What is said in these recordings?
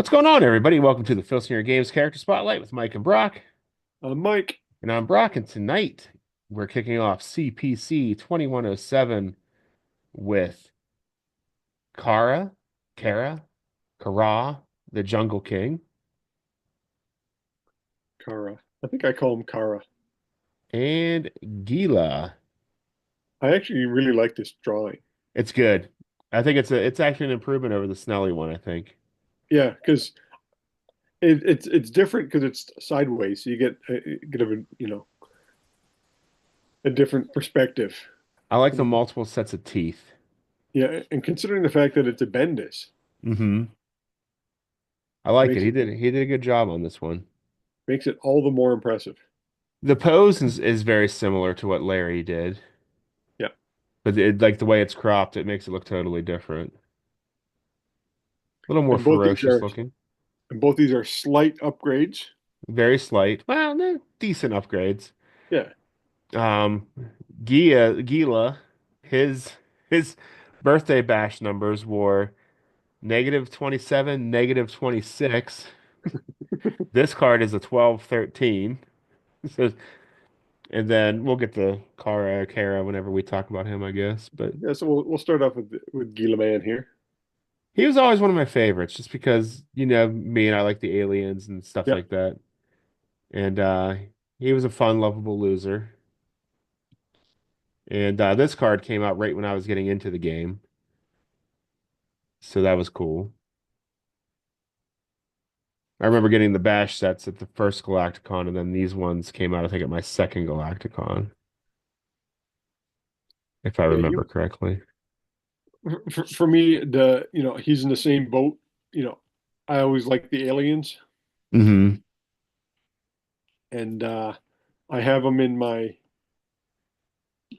What's going on, everybody? Welcome to the Filsinger Games Character Spotlight with Mike and Brock. Mike, And I'm Brock, and tonight we're kicking off CPC 2107 with Kara, Kara, Karah, the Jungle King, Kara. I think I call him Kara. and Gila. I actually really like this drawing. It's good. I think it's actually an improvement over the Snelly one, I think. Yeah, because it's different because it's sideways, so you get a different perspective. I like the multiple sets of teeth. Yeah, and considering the fact that it's a Bendis, Hmm. I like it. makes He did a good job on this one. it all the more impressive. The pose is very similar to what Larry did. Yeah, But like the way it's cropped, it makes it look totally different. A little more and both these ferocious are looking. and both these are slight upgrades. Very slight. Well, they're decent upgrades. Yeah, Um, Gila, his his birthday bash numbers were -27, -26. This card is a 12, 13. So, and then we'll get to Kara whenever we talk about him, I guess. But yeah. So we'll start off with Gila Man here. he was always one of my favorites, just because, me and I like the aliens and stuff Yeah, like that. And he was a fun, lovable loser. And this card came out right when I was getting into the game, so that was cool. I remember getting the bash sets at the first Galacticon, and then these ones came out, I think, at my second Galacticon, if I yeah. remember correctly. For me, he's in the same boat. You know, I always like the aliens, Hmm. and I have him in my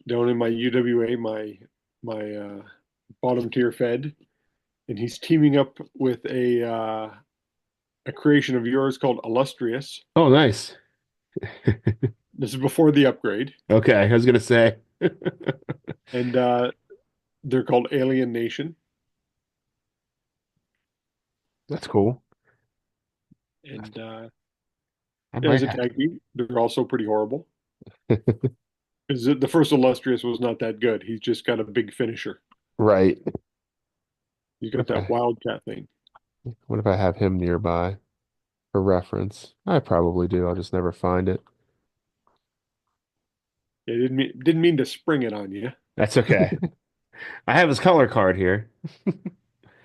down in my UWA, my bottom tier Fed, and he's teaming up with a creation of yours called Illustrious. Oh, nice. This is before the upgrade, Okay, I was gonna say and they're called Alien Nation, that's cool. and I might as a have. tag team, they're also pretty horrible. Because the first Illustrious was not that good. He's just got a big finisher. Right. He's What got if that I Wildcat thing. what if I have him nearby for reference? I probably do. I'll just never find it. Yeah, didn't mean to spring it on you. That's okay. I have his color card here.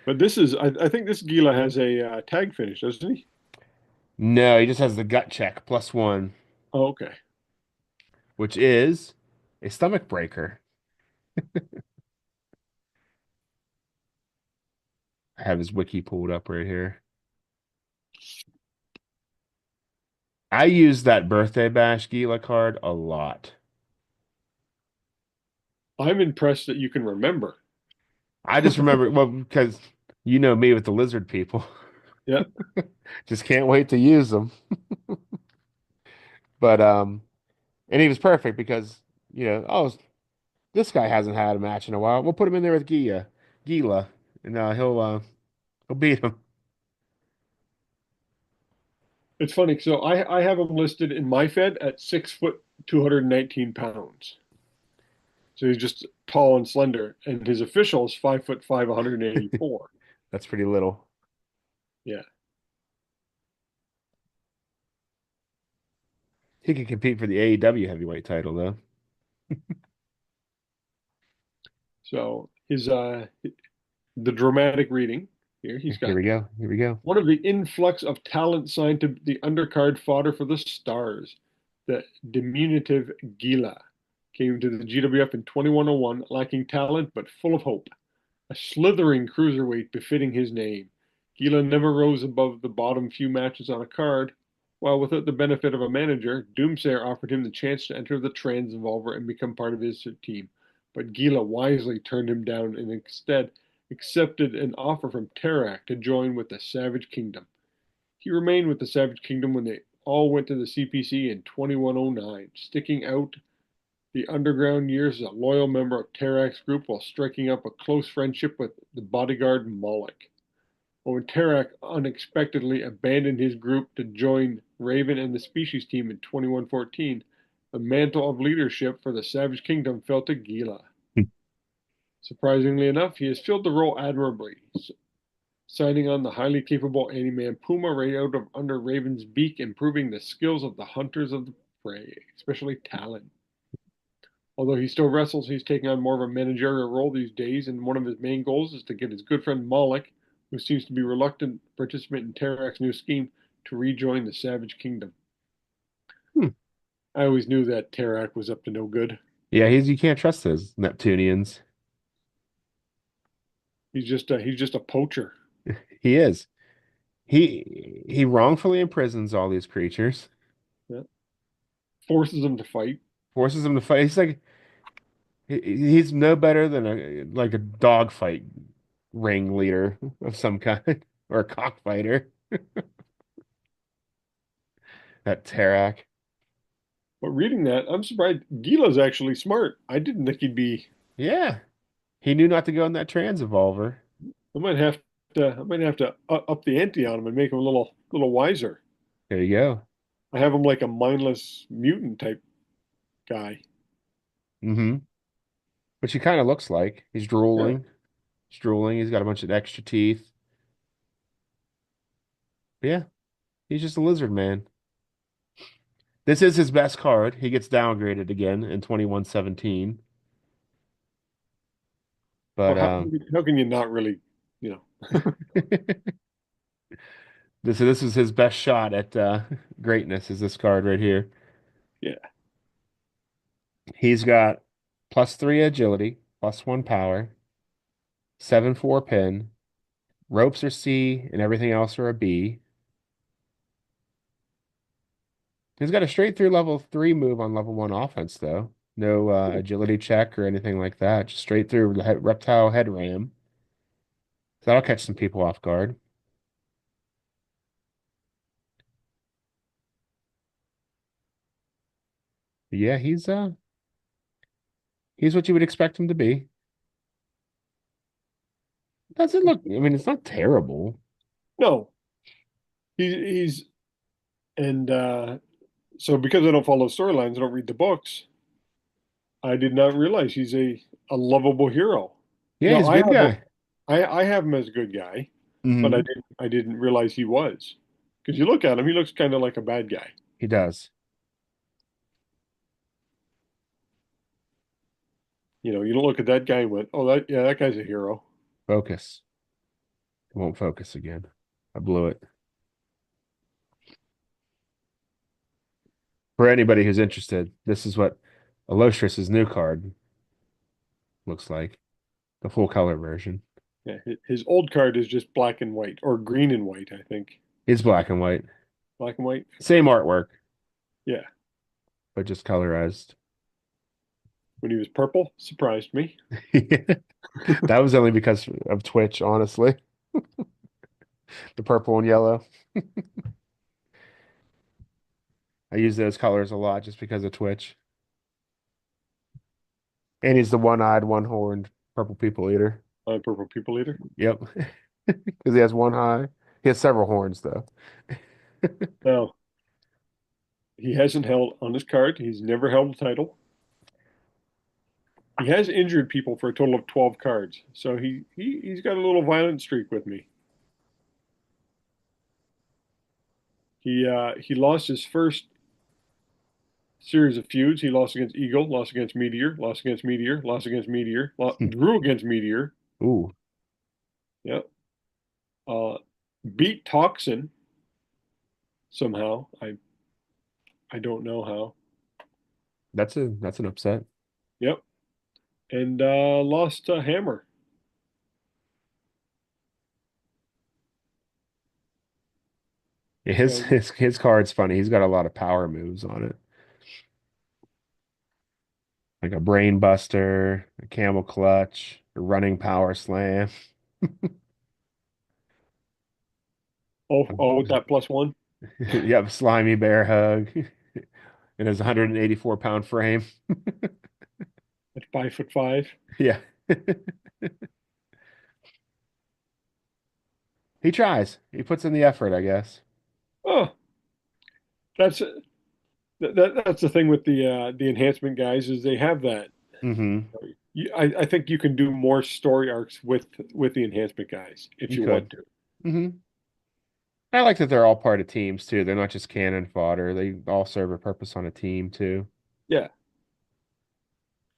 But I think this Gila has a tag finish, doesn't he? No, he just has the gut check +1, Oh, okay. which is a stomach breaker. I have his wiki pulled up right here. I use that birthday bash Gila card a lot. I'm impressed that you can remember. I just remember, well, because you know me with the lizard people. Yeah, Just can't wait to use them. But and he was perfect because, oh, this guy hasn't had a match in a while. We'll put him in there with Gila, and he'll beat him. it's funny. So I have him listed in my Fed at 6 foot, 219 pounds. So he's just tall and slender, and his official is 5 foot five, 184. That's pretty little. Yeah. He could compete for the AEW heavyweight title though. So his the dramatic reading here. He's Here got we go. Here we go. one of the influx of talent signed to the undercard fodder for the Stars. The diminutive Gila came to the GWF in 2101, lacking talent but full of hope. A slithering cruiserweight befitting his name. Gila never rose above the bottom few matches on a card, while without the benefit of a manager, Doomsayer offered him the chance to enter the Transvolver and become part of his team. But Gila wisely turned him down and instead accepted an offer from Tarak to join with the Savage Kingdom. He remained with the Savage Kingdom when they all went to the CPC in 2109, sticking out the underground years as a loyal member of Tarak's group while striking up a close friendship with the bodyguard Moloch. But when Tarak unexpectedly abandoned his group to join Raven and the species team in 2114, the mantle of leadership for the Savage Kingdom fell to Gila. Surprisingly enough, he has filled the role admirably, signing on the highly capable Anti-Man Puma right out of under Raven's beak, improving the skills of the hunters of the prey, especially Talon. Although he still wrestles, he's taking on more of a managerial role these days, and one of his main goals is to get his good friend Moloch, who seems to be reluctant participant in Tarak's new scheme, to rejoin the Savage Kingdom. Hmm. I always knew that Tarak was up to no good. Yeah, you can't trust those Neptunians. He's just a poacher. He is. He wrongfully imprisons all these creatures, Yeah. Forces them to fight. forces them to fight. He's no better than a dogfight ringleader of some kind or a cockfighter. That Tarak. But reading that, I'm surprised Gila's actually smart. I didn't think he'd be. Yeah, he knew not to go in that Transevolver. I might have I might have to up the ante on him and make him a little wiser. There you go. I have him like a mindless mutant type guy. Mm-hmm. Which he kind of looks like. He's Yeah. drooling. He's drooling. He's got a bunch of extra teeth. But yeah, he's just a lizard man. This is his best card. He gets downgraded again in 2117. Well, But how can you not really, you know? this is his best shot at greatness is this card right here. Yeah. He's got +3 agility, +1 power, 7/4 pin. Ropes are C and everything else are a B. He's got a straight through level 3 move on level 1 offense, though. No agility check or anything like that. Just straight through the reptile head ram. So that'll catch some people off guard. But yeah, he's what you would expect him to be. Doesn't look, I mean, it's not terrible. No, he's and so because I don't follow storylines, I don't read the books. I did not realize he's a lovable hero. Yeah, No, he's a good guy. I have him as a good guy, but Hmm. I didn't realize he was. Because you look at him, he looks kind of like a bad guy. He does. You don't look at that guy and went, "Oh, that guy's a hero." Focus. It won't focus again. I blew it. For anybody who's interested, this is what Elostras's new card looks like. The full color version. Yeah, his old card is just black and white or green and white, I think. It's black and white. Black and white. Same artwork, Yeah, but just colorized. when he was purple, surprised me. That was only because of Twitch, honestly. The purple and yellow. I use those colors a lot just because of Twitch. And he's the one-eyed, one-horned purple people eater. Purple people eater. Yep. Because he has one eye. He has several horns, though. Now he hasn't held on his card. He's never held a title. He has injured people for a total of 12 cards, so he's got a little violent streak with me. He lost his first series of feuds. He lost against Eagle, lost against Meteor, lost against Meteor, lost against Meteor, drew against Meteor. Ooh, Yep. Uh, beat Toxin somehow. I don't know how. that's an upset. Yep. And lost Hammer. Yeah, So his card's funny. He's got a lot of power moves on it. Like a brain buster, a camel clutch, a running power slam. with that +1 Yep, slimy bear hug. And his 184-pound frame. at 5'5". Yeah. He tries. He puts in the effort, I guess. Oh, that's that's the thing with the enhancement guys is they have that. Mm-hmm. I think you can do more story arcs with the enhancement guys if You you want could. to. Mm-hmm. I like that they're all part of teams too. They're not just cannon fodder. They all serve a purpose on a team too. Yeah,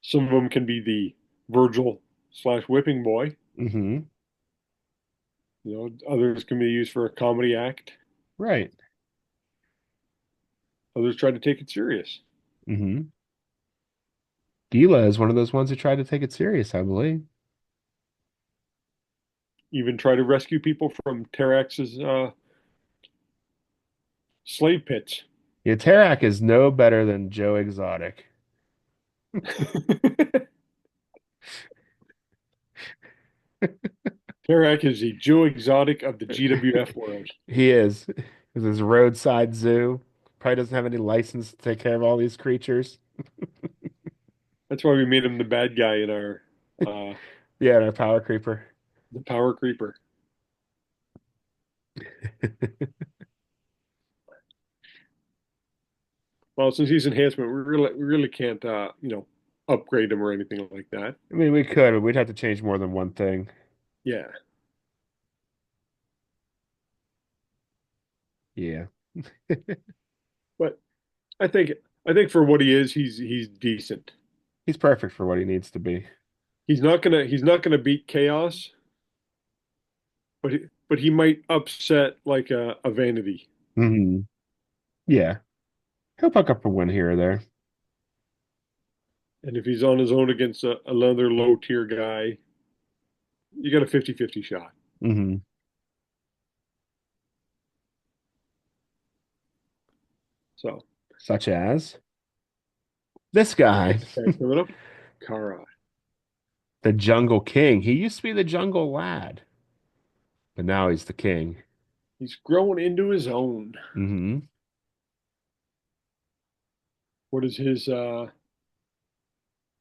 some of them can be the Virgil slash whipping boy. Mm-hmm. You know, others can be used for a comedy act. Right. Others try to take it serious. Mm-hmm. Gila is one of those ones who tried to take it serious, I believe. Even try to rescue people from Terax's slave pits. Yeah, Tarak is no better than Joe Exotic. Terax is the Joe Exotic of the GWF world. He is. With his roadside zoo. Probably doesn't have any license to take care of all these creatures. That's why we made him the bad guy in our uh, Yeah, and our power creeper. the Power Creeper. Well, since he's enhancement, we really can't upgrade him or anything like that. I mean, we could, but we'd have to change more than one thing. Yeah, Yeah. but I think I think for what he is, he's decent. He's perfect for what he needs to be. He's not gonna beat Chaos, but he might upset like a Vanity. Hmm. Yeah. He'll pick up a win here or there. And if he's on his own against another low tier guy, you got a 50-50 shot. Hmm. So, Such as this guy, okay, coming up, Kara. the Jungle King. He used to be the Jungle Lad, but now he's the king. He's growing into his own. Hmm. What is his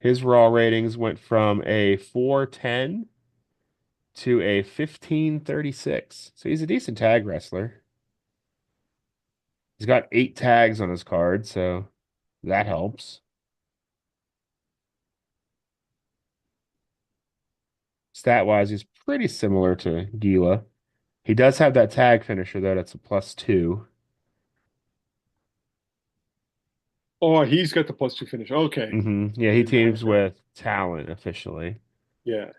His raw ratings went from a 410 to a 1536. So he's a decent tag wrestler. He's got 8 tags on his card, so that helps. Stat wise, he's pretty similar to Gila. He does have that tag finisher, though. That's a +2. Oh, he's got the +2 finish. Okay. Yeah, I he didn't have teams that. with Talent officially Yeah.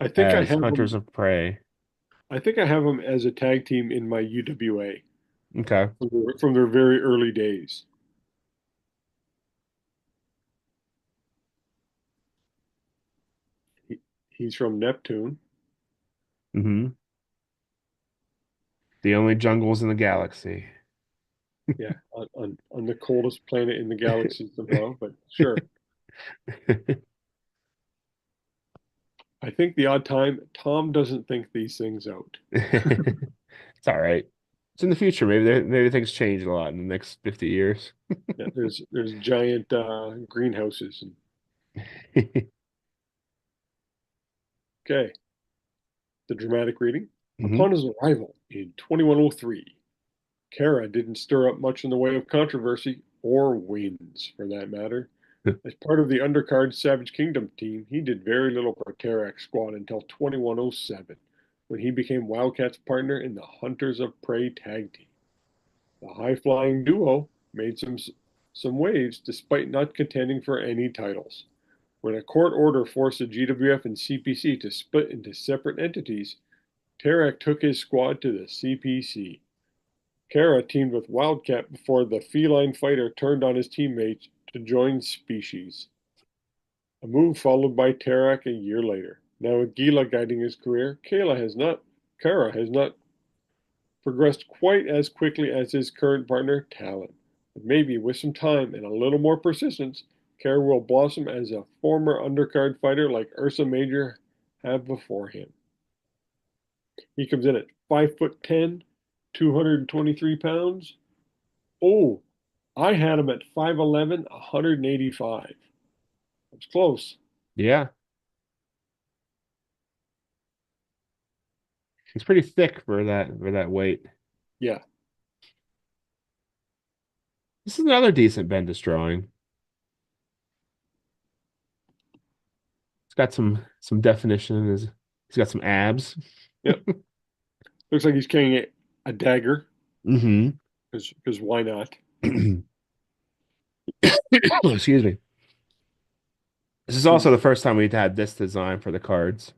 I think I as have Hunters him of Prey. I think I have him as a tag team in my UWA Okay. from their very early days. He, he's from Neptune. hmm The only jungles in the galaxy. Yeah, on the coldest planet in the galaxy somehow, but sure. I think the odd time Tom doesn't think these things out. It's all right. It's in the future. Maybe things change a lot in the next 50 years. Yeah, there's giant greenhouses. Okay, the dramatic reading. Hmm. Upon his arrival in 2103, Kara didn't stir up much in the way of controversy or wins, for that matter. As part of the undercard Savage Kingdom team, he did very little for Tarak's squad until 2107, when he became Wildcat's partner in the Hunters of Prey tag team. The high-flying duo made some waves despite not contending for any titles. When a court order forced the GWF and CPC to split into separate entities, Tarak took his squad to the CPC. Kara teamed with Wildcat before the feline fighter turned on his teammates to join Species, a move followed by Tarak a year later. Now with Gila guiding his career, Kara has not progressed quite as quickly as his current partner, Talon. But maybe with some time and a little more persistence, Kara will blossom as a former undercard fighter like Ursa Major have before him. He comes in at 5'10", 223 pounds. Oh, I had him at 5'11", 185. That's close. Yeah. It's pretty thick for that weight. Yeah. This is another decent Bendis drawing. It's got some definition. He's got some abs. Yep. Looks like he's carrying a dagger, Hmm. because why not? Excuse me. This is He's also the first time we've had this design for the cards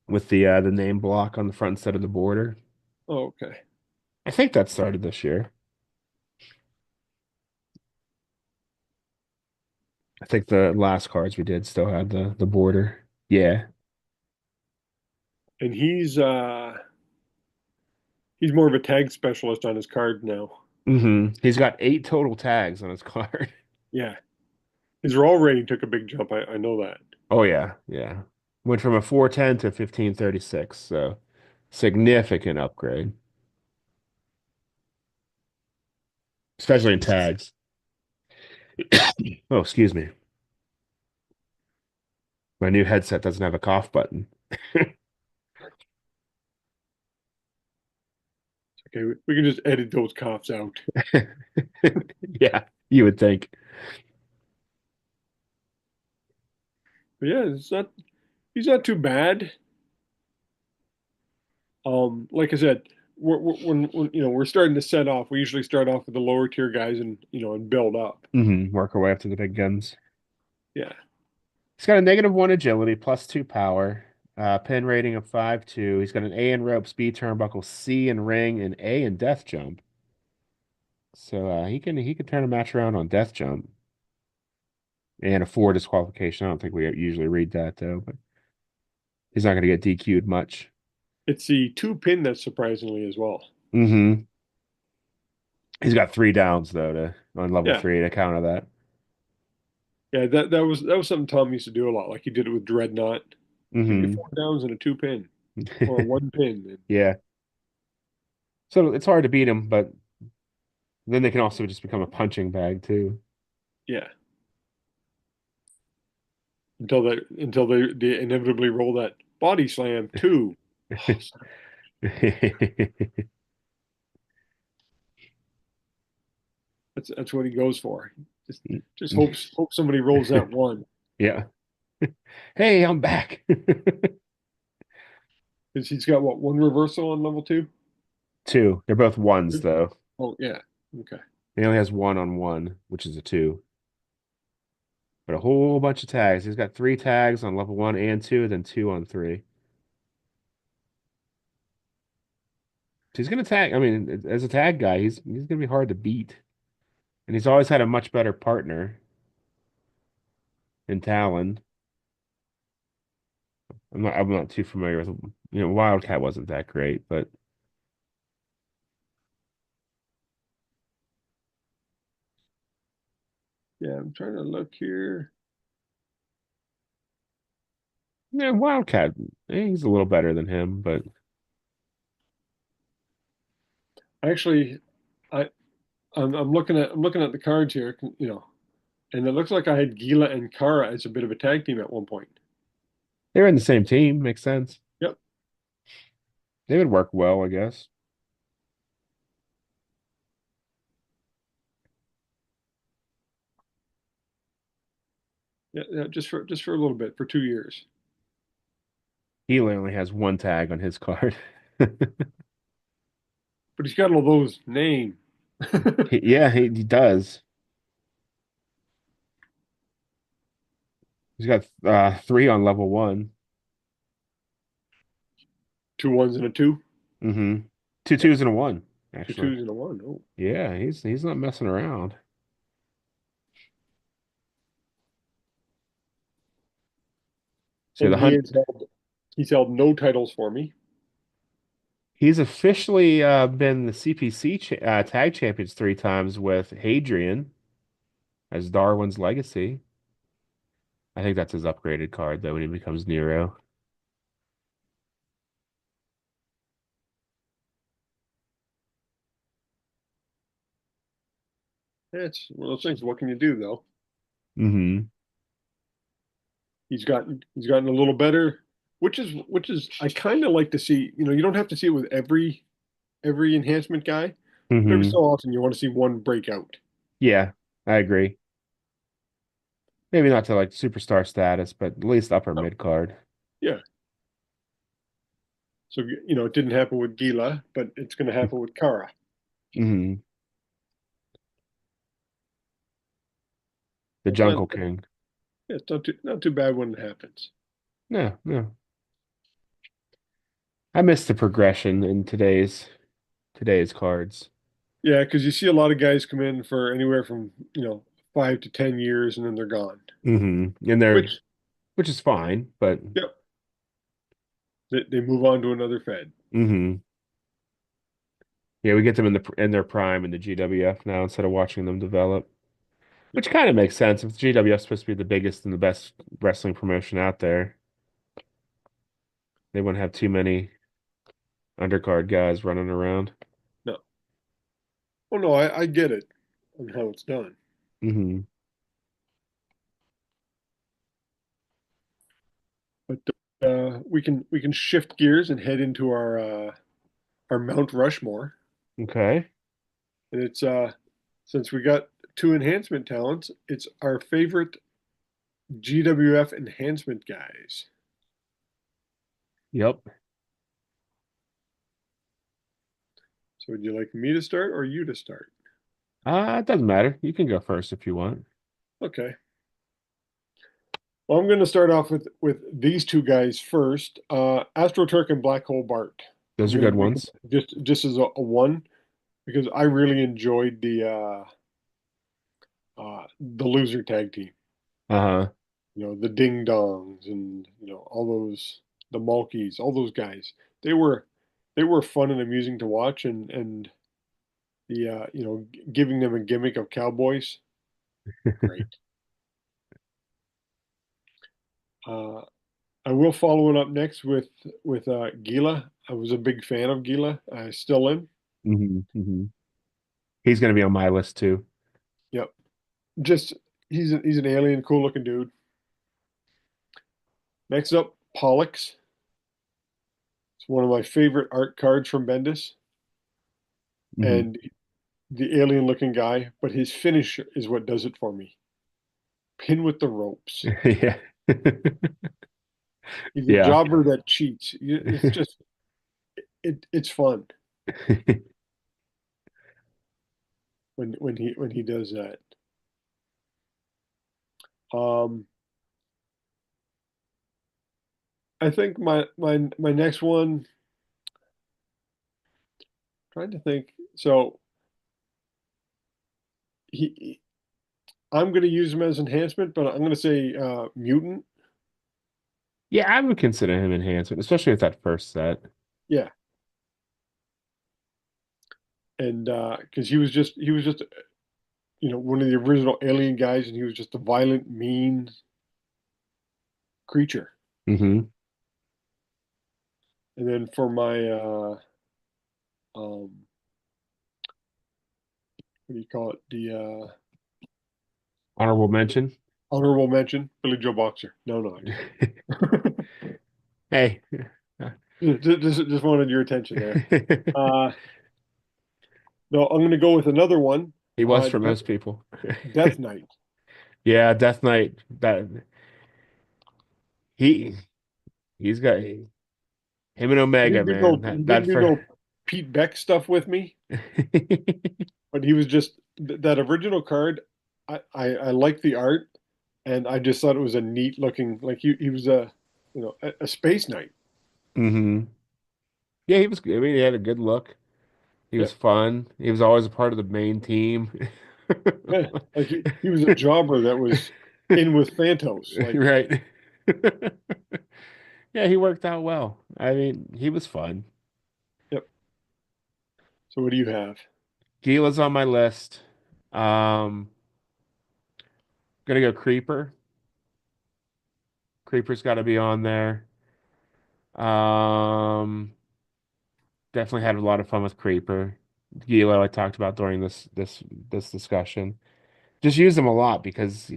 with the name block on the front side of the border. oh, okay. I think that started this year. I think the last cards we did still had the border. Yeah. And he's more of a tag specialist on his card now. He's got 8 total tags on his card. Yeah. His roll rating took a big jump. I know that. Oh yeah, yeah. Went from a 410 to 1536, so significant upgrade, especially in tags. Oh, excuse me. My new headset doesn't have a cough button. Okay, we can just edit those coughs out. Yeah, you would think. But yeah, he's not too bad. Like I said, when we're starting to set off, we usually start off with the lower tier guys and and build up. Work our way up to the big guns. Yeah. He's got a -1 agility, +2 power, pin rating of 5.2. He's got an A in ropes, B turnbuckle, C in ring, and A in death jump. So he can turn a match around on death jump and a 4 disqualification. I don't think we usually read that though, but he's not going to get DQ'd much. It's the two pin that's surprisingly as well. hmm He's got 3 downs though to on level Yeah. 3 to counter that. Yeah, that was something Tom used to do a lot. Like he did it with Dreadnought. Give you hmm 4 downs and a two pin or a one pin. And Yeah. So it's hard to beat him, but then they can also just become a punching bag too. yeah, until they inevitably roll that body slam too. Oh, that's what he goes for. Just just hope somebody rolls that one. Yeah. Hey, I'm back. Because he's got what, one reversal on level two? 2. They're both ones though. Oh yeah. Okay. He only has 1 on 1, which is a 2. But a whole bunch of tags. He's got 3 tags on level 1 and 2, then 2 on 3. He's gonna tag. I mean, as a tag guy, he's gonna be hard to beat. And he's always had a much better partner in Talon. I'm not too familiar with Wildcat wasn't that great, but Yeah, I'm trying to look here. yeah, Wildcat, he's a little better than him, but Actually, I I'm looking at the cards here, and it looks like I had Gila and Karah as a bit of a tag team at one point. they're in the same team. Makes sense. Yep. They would work well, I guess. Yeah, yeah, just for a little bit, for 2 years. He only has 1 tag on his card. But he's got all those name. Yeah, he does. He's got 3 on level 1. Two ones and a two, Mm-hmm. Two twos and a 1, two actually. twos and a one. Oh. Yeah, he's not messing around. So And the he hunt has held no titles for me. he's officially been the CPC tag champions 3 times with Hadrian as Darwin's legacy. I think that's his upgraded card though when he becomes Nero. It's one of those things. What can you do though? Hmm. He's gotten a little better. which is I kind of like to see. You don't have to see it with every enhancement guy, but every Hmm. so often you want to see one break out. Yeah, I agree. Maybe not to like superstar status, but at least upper Oh, mid card. yeah. So it didn't happen with Gila, but it's going to happen with Kara. Hmm. The It's not, Jungle King. yeah, it's not too bad when it happens. No, no. I miss the progression in today's cards. Yeah, because you see a lot of guys come in for anywhere from 5 to 10 years, and then they're gone. And they're Which, which is fine, but yep, they move on to another Fed. hmm yeah, we get them in their prime in the GWF now instead of watching them develop, Yep. which kind of makes sense. If the GWF is supposed to be the biggest and the best wrestling promotion out there, they wouldn't have too many undercard guys running around. No. Oh no, I get it on how it's done. Hmm. But we can shift gears and head into our Mount Rushmore. Okay. And it's since we got two enhancement talents, it's our favorite GWF enhancement guys. Yep. So would you like me to start or you to start? It doesn't matter. You can go first if you want. Okay. Well, I'm going to start off with these two guys first. Astro Turk and Black Hole Bart. I'm Those are going to good make them ones. just as a one because I really enjoyed the loser tag team. Uh-huh. The Ding Dongs and all those the Malkies, all those guys. They were they were fun and amusing to watch, and the giving them a gimmick of cowboys, great. Uh, I will follow it up next with Gila. I was a big fan of Gila. I still am. Hmm. He's going to be on my list too. Yep. Just he's an alien, cool looking dude. Next up, Pollux. It's one of my favorite art cards from Bendis, Hmm. and the alien looking guy, but his finish is what does it for me. Pin with the ropes. Yeah. He's a Yeah. jobber that cheats. It's just it's fun when he does that. Um, I think my next one. Trying to think. So he, I'm going to use him as enhancement, but I'm going to say mutant. Yeah, I would consider him enhancement, especially with that first set. Yeah, and because he was just one of the original alien guys, and he was just a violent, mean creature. Hmm. And then for my what do you call it? The Honorable mention. honorable mention, Billy Joe Boxer. No, no, I just Hey. just wanted your attention there. Uh, no, I'm going to go with another one. He was for most people. Death Knight. Yeah, Death Knight. That he he's got him and He Omega, didn't do man. no he That didn't that do for no Pete Beck stuff with me, but he was just that original card. I like the art, and I just thought it was a neat looking like he was a space knight. hmm Yeah, he was. I mean, he had a good look. He Yeah, was fun. He was always a part of the main team. yeah. Like he was a jobber that was in with Phantos. Like, Right. Yeah, he worked out well. I mean, he was fun. yep. So what do you have? Gila's on my list. Um, gonna go Creeper. Creeper's got to be on there. Um, definitely had a lot of fun with Creeper. Gila, I talked about during this discussion. Just used him a lot because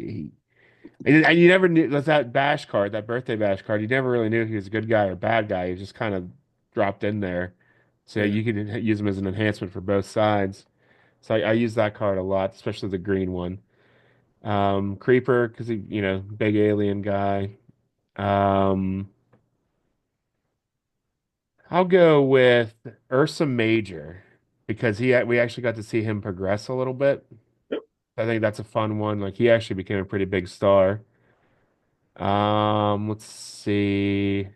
And you never knew with that bash card, that birthday bash card. You never really knew if he was a good guy or bad guy. He was just kind of dropped in there, so Yeah. you could use him as an enhancement for both sides. So I use that card a lot, especially the green one. Creeper because he, big alien guy. Um, I'll go with Ursa Major because we actually got to see him progress a little bit. Yep. I think that's a fun one. Like he actually became a pretty big star. Let's see.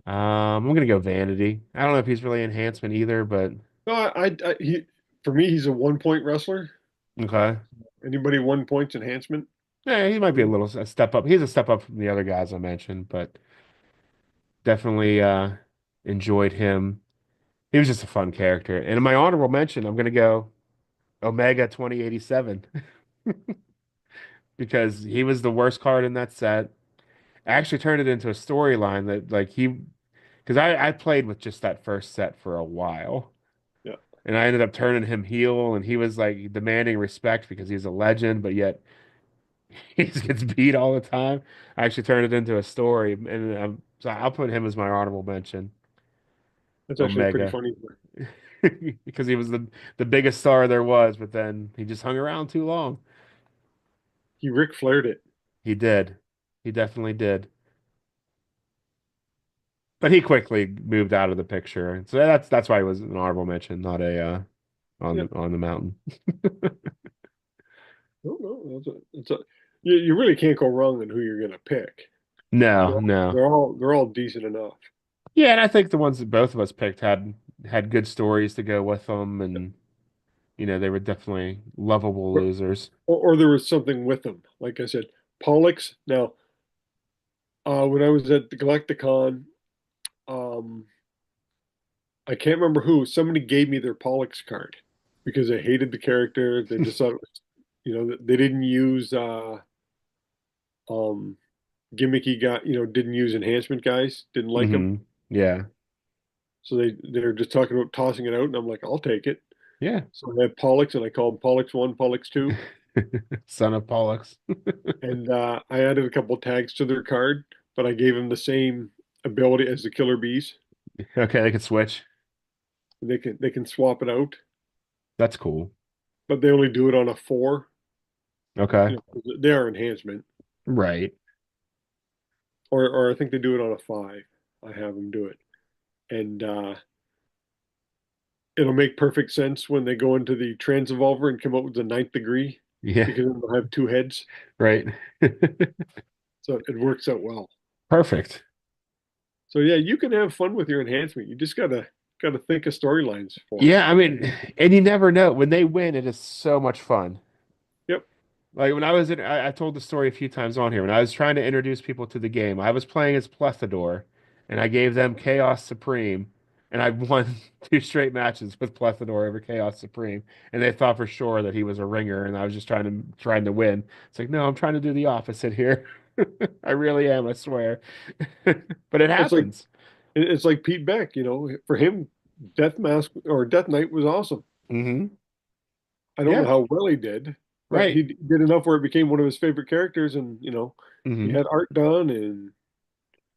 I'm gonna go Vanity. I don't know if he's really enhancement either, but No, for me, he's a 1 point wrestler. okay. Anybody 1 points enhancement? Yeah, he might be a step up. He's a step up from the other guys I mentioned, but definitely enjoyed him. He was just a fun character. And in my honorable mention, I'm gonna go Omega 2087 because he was the worst card in that set. I actually turned it into a storyline that like because I played with just that first set for a while. Yeah, And I ended up turning him heel, and he was like demanding respect because he's a legend, but yet he just gets beat all the time. I actually turned it into a story, and so I'll put him as my honorable mention, that's actually pretty Omega, funny. because he was the biggest star there was, but then he just hung around too long. He Ric Flaired it. He did, he definitely did, but he quickly moved out of the picture. So that's why he was an honorable mention, not a Yep. on the mountain. No, no, you really can't go wrong in who you're gonna pick. No, They're all, no. they're all decent enough. Yeah, and I think the ones that both of us picked had good stories to go with them, and they were definitely lovable Or, losers. or there was something with them. Like I said, Pollux. Now, when I was at the Galacticon, um, I can't remember who. Somebody gave me their Pollux card because they hated the character. They just thought it was, they didn't use um, gimmicky guy. Didn't use enhancement guys. Didn't like them. Yeah. So they're just talking about tossing it out, and I'm like, I'll take it. Yeah. So I had Pollux, and I called him Pollux one, Pollux two, Son of Pollux. and I added a couple tags to their card, but I gave them the same ability as the Killer Bees. Okay, they could switch. They can swap it out, That's cool. but they only do it on a four. Okay. 'Cause they are enhancement, Right. or I think they do it on a five. I have them do it, and it'll make perfect sense when they go into the Transevolver and come up with the ninth degree Yeah. because they'll have two heads, Right. so it works out well. Perfect. So yeah, you can have fun with your enhancement. You just gotta think of storylines for it. Yeah, I mean, and you never know. When they win, it is so much fun. Yep. Like when I was I told the story a few times on here. When I was trying to introduce people to the game, I was playing as Plethador, and I gave them Chaos Supreme, and I won two straight matches with Plethador over Chaos Supreme, and they thought for sure that he was a ringer, and I was just trying to win. It's like, no, I'm trying to do the opposite here. I really am, I swear. But it It's like happens. it's like Pete Beck, for him, Death Mask or Death Knight was awesome. I don't know Yeah, how well he did, but right. he did enough where it became one of his favorite characters, and he hmm had art done, and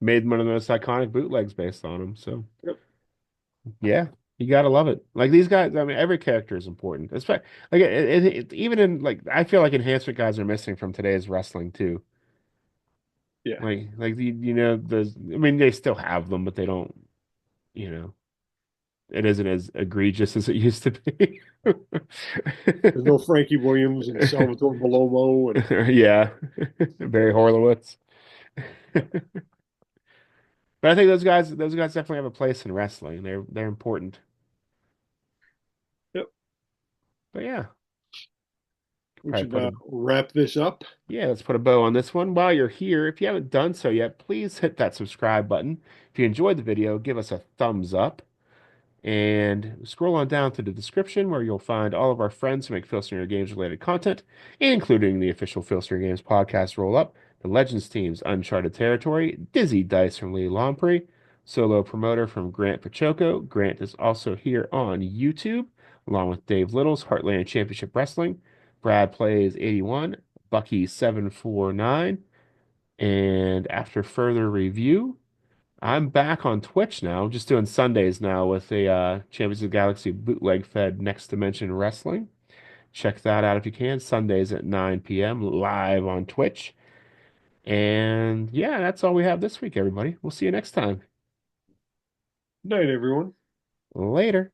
Made one of the most iconic bootlegs based on him. So. yep, Yeah, you gotta love it. Like these guys, I mean, every character is important. Especially like even in like I feel like enhancement guys are missing from today's wrestling too. yeah. Like the I mean they still have them, but they don't. You know, it isn't as egregious as it used to be. There's no Frankie Williams and Salvatore Bellomo, and Yeah, Barry Horowitz. But I think those guys definitely have a place in wrestling. They're important. yep, But yeah, we probably should put a wrap this up. Yeah, let's put a bow on this one. While you're here, if you haven't done so yet, please hit that subscribe button. If you enjoyed the video, give us a thumbs up and scroll on down to the description where you'll find all of our friends who make Filsinger Games related content, including the official Filsinger Games podcast roll up, the Legends team's Uncharted Territory, Dizzy Dice from Lee Lamprey, solo promoter from Grant Pachoco. Grant is also here on YouTube, along with Dave Little's Heartland Championship Wrestling. Brad plays 81. Bucky749. And after further review, I'm back on Twitch now, just doing Sundays now with the Champions of the Galaxy bootleg fed Next Dimension Wrestling. Check that out if you can. Sundays at 9 p.m. live on Twitch. And yeah, that's all we have this week, everybody. We'll see you next time. Night, everyone. Later.